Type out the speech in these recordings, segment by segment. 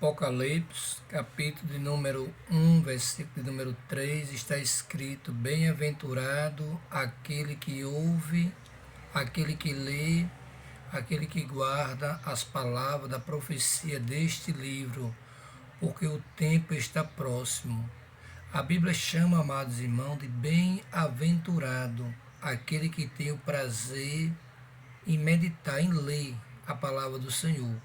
Apocalipse, capítulo de número 1, versículo de número 3, está escrito: Bem-aventurado aquele que ouve, aquele que lê, aquele que guarda as palavras da profecia deste livro, porque o tempo está próximo. A Bíblia chama, amados irmãos, de bem-aventurado aquele que tem o prazer em meditar, em ler a palavra do Senhor.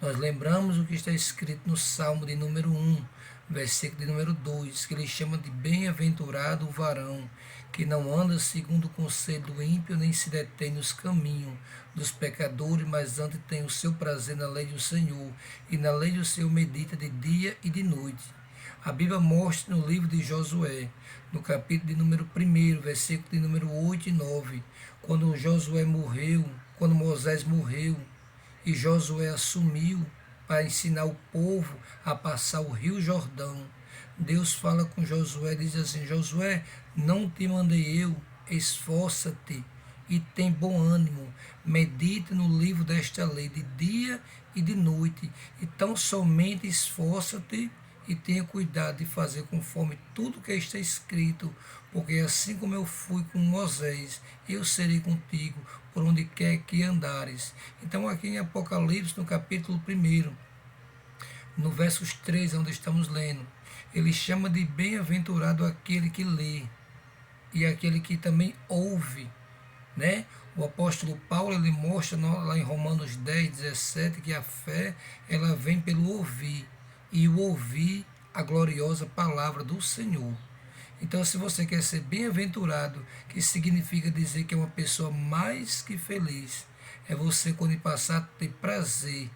Nós lembramos o que está escrito no Salmo de número 1, versículo de número 2, que ele chama de bem-aventurado o varão, que não anda segundo o conselho do ímpio, nem se detém nos caminhos dos pecadores, mas antes tem o seu prazer na lei do Senhor, e na lei do Senhor medita de dia e de noite. A Bíblia mostra no livro de Josué, no capítulo de número 1, versículo de número 8 e 9, quando Josué morreu, quando Moisés morreu, e Josué assumiu para ensinar o povo a passar o rio Jordão. Deus fala com Josué, diz assim: Josué, não te mandei eu, esforça-te e tem bom ânimo, medite no livro desta lei de dia e de noite, então somente esforça-te e tenha cuidado de fazer conforme tudo que está escrito, porque assim como eu fui com Moisés, eu serei contigo por onde quer que andares. Então aqui em Apocalipse, no capítulo 1, no versos 3, onde estamos lendo, ele chama de bem-aventurado aquele que lê e aquele que também ouve, né? O apóstolo Paulo, ele mostra lá em Romanos 10, 17, que a fé, ela vem pelo ouvir, e o ouvir a gloriosa palavra do Senhor. Então, se você quer ser bem-aventurado, que significa dizer que é uma pessoa mais que feliz, é você quando passar a ter prazer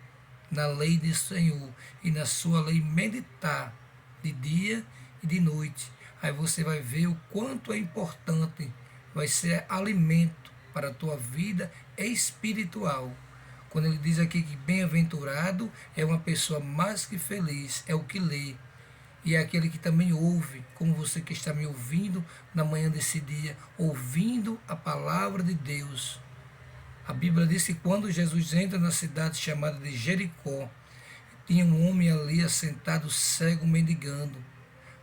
na lei do Senhor e na sua lei meditar de dia e de noite. Aí você vai ver o quanto é importante, vai ser alimento para a tua vida espiritual. Quando ele diz aqui que bem-aventurado é uma pessoa mais que feliz, é o que lê. E é aquele que também ouve, como você que está me ouvindo na manhã desse dia, ouvindo a palavra de Deus. A Bíblia diz que quando Jesus entra na cidade chamada de Jericó, tinha um homem ali assentado cego mendigando.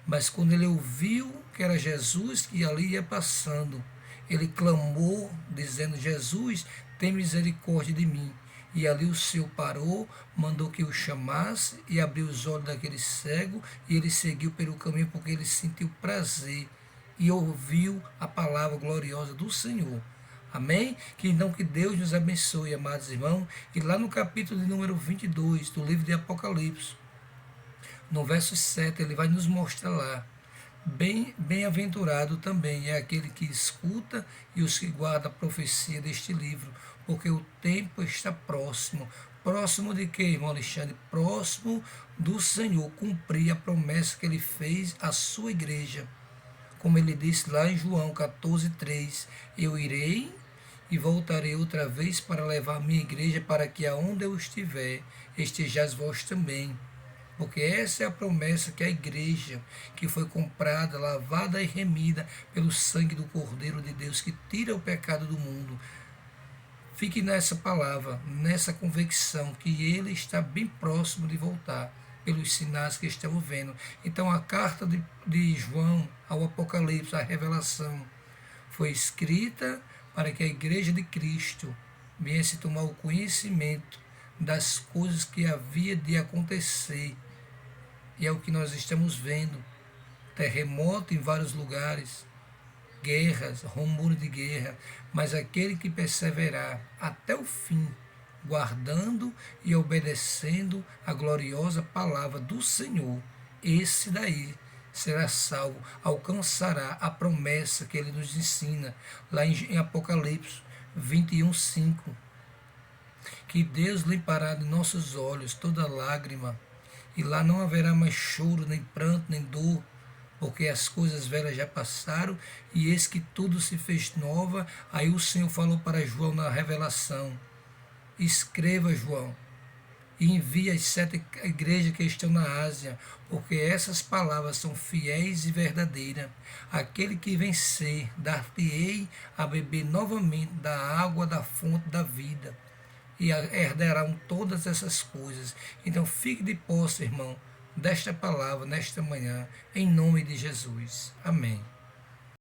Mas quando ele ouviu que era Jesus que ali ia passando, ele clamou, dizendo: Jesus, tem misericórdia de mim. E ali o Senhor parou, mandou que o chamasse e abriu os olhos daquele cego, e ele seguiu pelo caminho porque ele sentiu prazer e ouviu a palavra gloriosa do Senhor. Amém? Que Deus nos abençoe, amados irmãos. E lá no capítulo de número 22 do livro de Apocalipse, no verso 7, ele vai nos mostrar lá: bem-aventurado também é aquele que escuta e os que guarda a profecia deste livro, porque o tempo está próximo. Próximo de quê, irmão Alexandre? Próximo do Senhor cumprir a promessa que ele fez à sua igreja. Como ele disse lá em João 14:3, eu irei e voltarei outra vez para levar a minha igreja, para que aonde eu estiver, estejais vós também. Porque essa é a promessa que a igreja, que foi comprada, lavada e remida pelo sangue do Cordeiro de Deus, que tira o pecado do mundo. Fique nessa palavra, nessa convicção, que ele está bem próximo de voltar, pelos sinais que estamos vendo. Então a carta de João ao Apocalipse, a revelação, foi escrita para que a igreja de Cristo viesse tomar o conhecimento das coisas que havia de acontecer. E é o que nós estamos vendo: terremoto em vários lugares, guerras, rumor de guerra, mas aquele que perseverar até o fim, guardando e obedecendo a gloriosa palavra do Senhor, esse daí será salvo, alcançará a promessa que ele nos ensina lá em Apocalipse 21:5, que Deus limpará de nossos olhos toda lágrima, e lá não haverá mais choro, nem pranto, nem dor, porque as coisas velhas já passaram, e eis que tudo se fez nova. Aí o Senhor falou para João na revelação: escreva, João, e envie às 7 igrejas que estão na Ásia, porque essas palavras são fiéis e verdadeiras. Aquele que vencer, dar-te-ei a beber novamente da água da fonte da vida. e herdarão todas essas coisas. Então fique de posse, irmão, desta palavra nesta manhã, em nome de Jesus. Amém.